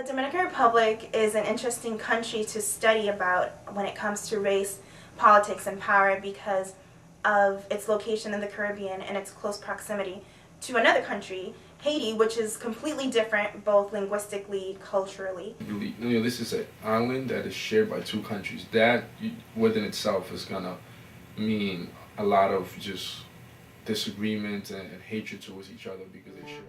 Dominican Republic is an interesting country to study about when it comes to race, politics, and power because of its location in the Caribbean and its close proximity to another country, Haiti, which is completely different both linguistically, culturally. This is an island that is shared by two countries. That within itself is gonna mean a lot of just disagreement and hatred towards each other because they share.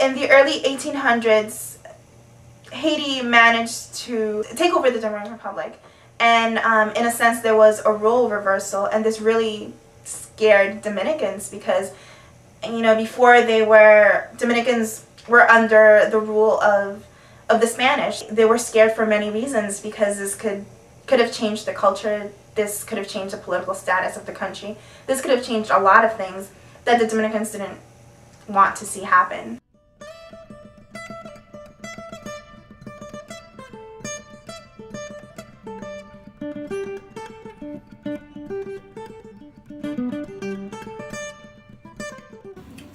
In the early 1800s, Haiti managed to take over the Dominican Republic, and in a sense there was a role reversal, and this really scared Dominicans because, before Dominicans were under the rule of the Spanish. They were scared for many reasons because this could have changed the culture, this could have changed the political status of the country, this could have changed a lot of things that the Dominicans didn't want to see happen.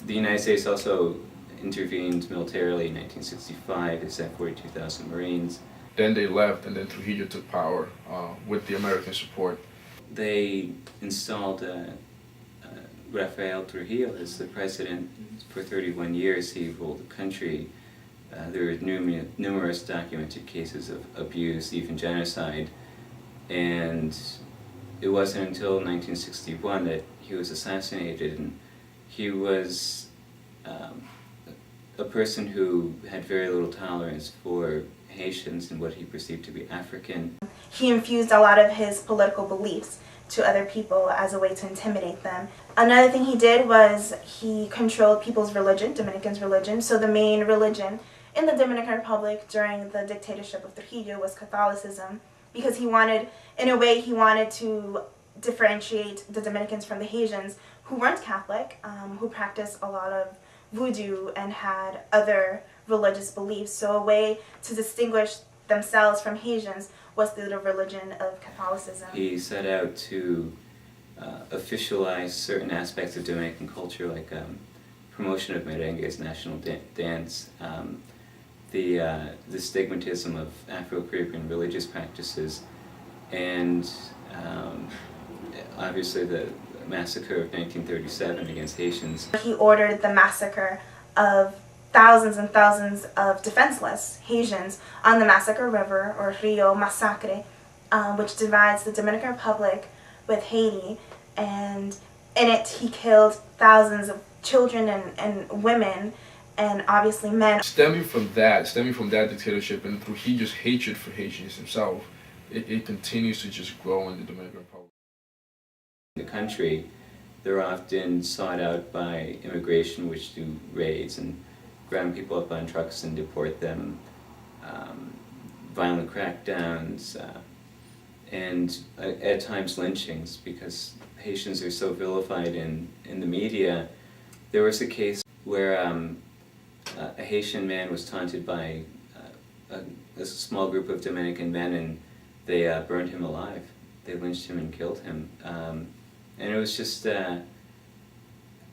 The United States also intervened militarily in 1965. They sent 42,000 Marines. Then they left, and then Trujillo took power with the American support. They installed Rafael Trujillo as the president. For 31 years he ruled the country. There were numerous documented cases of abuse, even genocide, and it wasn't until 1961 that he was assassinated. And he was a person who had very little tolerance for Haitians and what he perceived to be African. He infused a lot of his political beliefs to other people as a way to intimidate them. Another thing he did was he controlled people's religion, Dominicans' religion. So the main religion in the Dominican Republic during the dictatorship of Trujillo was Catholicism, because he wanted to differentiate the Dominicans from the Haitians who weren't Catholic, who practiced a lot of voodoo and had other religious beliefs. So a way to distinguish themselves from Haitians was through the religion of Catholicism. He set out to officialize certain aspects of Dominican culture, like promotion of merengue as national dance, the stigmatism of Afro-Caribbean religious practices, and obviously the massacre of 1937 against Haitians. He ordered the massacre of thousands and thousands of defenseless Haitians on the Massacre River, or Rio Massacre, which divides the Dominican Republic with Haiti, and in it he killed thousands of children and women, and obviously men. Stemming from that dictatorship and through Trujillo's hatred for Haitians himself, it continues to just grow in the Dominican Republic. In the country, they're often sought out by immigration, which do raids and round people up on trucks and deport them, violent crackdowns, and at times lynchings, because Haitians are so vilified in the media. There was a case where a Haitian man was taunted by a small group of Dominican men, and they burned him alive. They lynched him and killed him. And it was just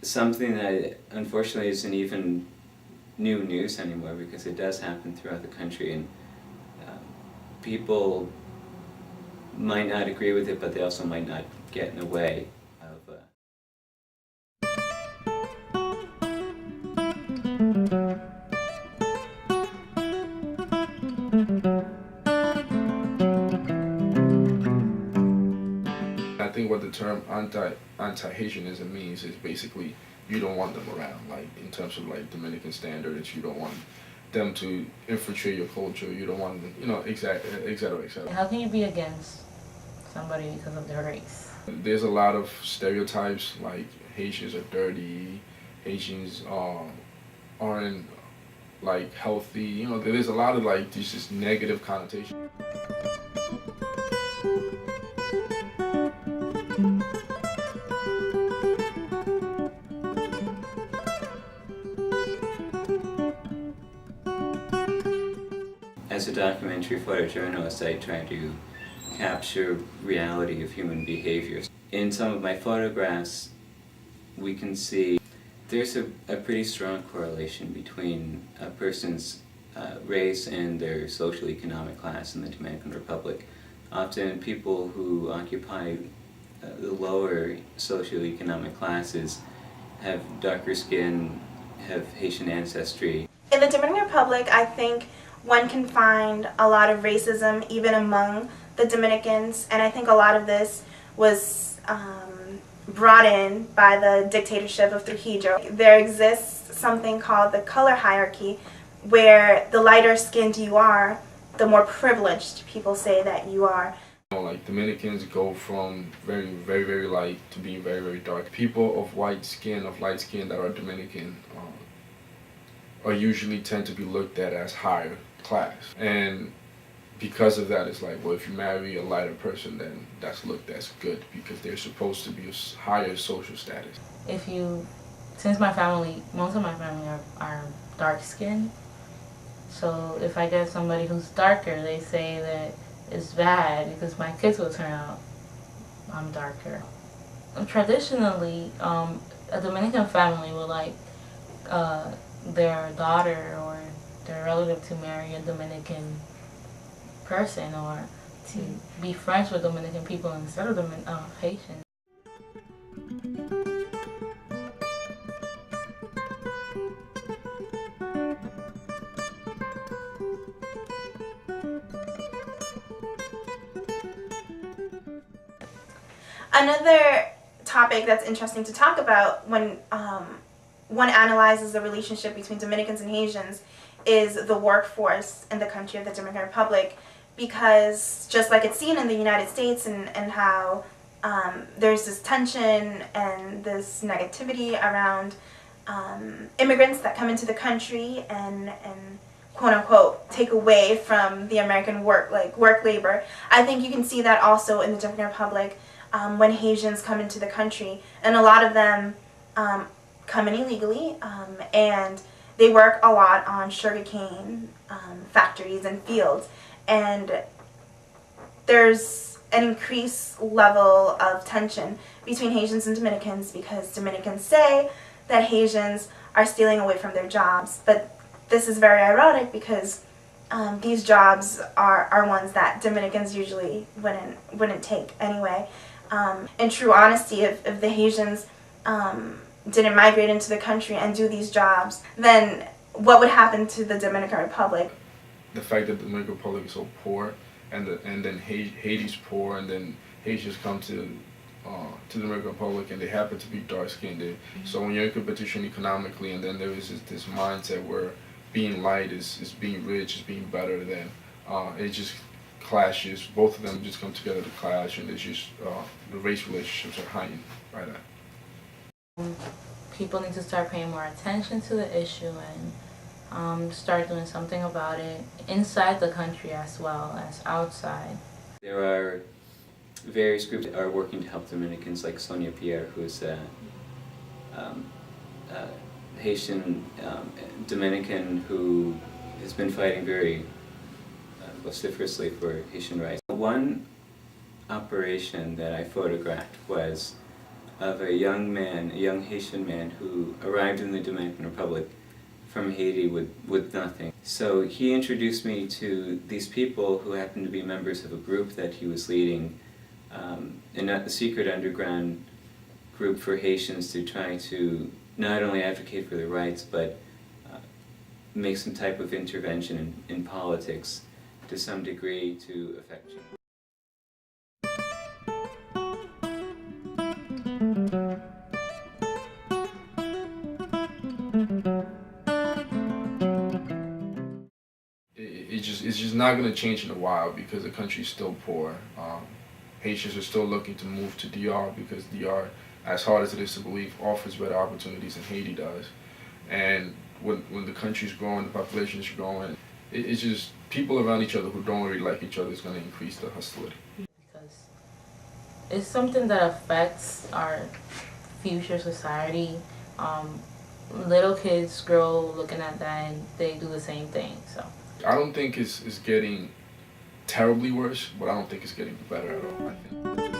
something that unfortunately isn't even new news anymore, because it does happen throughout the country, and people might not agree with it, but they also might not get in the way of I think what the term anti-Haitianism means is basically you don't want them around, like in terms of like Dominican standards. You don't want them to infiltrate your culture. You don't want them, et cetera. How can you be against somebody because of their race? There's a lot of stereotypes, like Haitians are dirty, Haitians aren't like healthy. There's a lot of like these just negative connotations. As a documentary photojournalist, I try to capture reality of human behavior. In some of my photographs, we can see there's a pretty strong correlation between a person's race and their social-economic class in the Dominican Republic. Often people who occupy the lower socioeconomic classes have darker skin, have Haitian ancestry. In the Dominican Republic, I think one can find a lot of racism even among the Dominicans, and I think a lot of this was brought in by the dictatorship of Trujillo. There exists something called the color hierarchy, where the lighter skinned you are, the more privileged people say that you are. Like Dominicans go from very, very, very light to being very, very dark. People of light skin that are Dominican are usually tend to be looked at as higher class. And because of that, it's like, well, if you marry a lighter person, then that's looked as good because they're supposed to be a higher social status. Since my family, most of my family are dark skinned, so if I get somebody who's darker, they say that it's bad because my kids will turn out I'm darker. Traditionally, a Dominican family would like their daughter or their relative to marry a Dominican person or to be friends with Dominican people instead of Haitian. Another topic that's interesting to talk about when one analyzes the relationship between Dominicans and Haitians is the workforce in the country of the Dominican Republic, because just like it's seen in the United States and how there's this tension and this negativity around immigrants that come into the country and quote-unquote take away from the American work labor. I think you can see that also in the Dominican Republic when Haitians come into the country, and a lot of them come in illegally, and they work a lot on sugarcane factories and fields, and there's an increased level of tension between Haitians and Dominicans because Dominicans say that Haitians are stealing away from their jobs, but this is very ironic because these jobs are ones that Dominicans usually wouldn't take anyway. In true honesty, if the Haitians didn't migrate into the country and do these jobs, then what would happen to the Dominican Republic? The fact that the Dominican Republic is so poor, and then Haiti's poor, and then Haitians come to the Dominican Republic and they happen to be dark-skinned. So when you're in competition economically, and then there is this mindset where being light is being rich, is being better than, it just clashes. Both of them just come together to clash, and it's just the race relationships are heightened by that. People need to start paying more attention to the issue and start doing something about it inside the country as well as outside. There are various groups that are working to help Dominicans, like Sonia Pierre, who is a Haitian Dominican who has been fighting very vociferously for Haitian rights. One operation that I photographed was of a young Haitian man who arrived in the Dominican Republic from Haiti with nothing. So he introduced me to these people who happened to be members of a group that he was leading, a secret underground group for Haitians to try to not only advocate for their rights, but make some type of intervention in politics to some degree to affect change. It's just not going to change in a while because the country's still poor. Haitians are still looking to move to DR because DR, as hard as it is to believe, offers better opportunities than Haiti does. And when the country's growing, the population is growing, it's just people around each other who don't really like each other is going to increase the hostility. Because it's something that affects our future society. Little kids grow looking at that and they do the same thing. So I don't think it's getting terribly worse, but I don't think it's getting better at all. I think.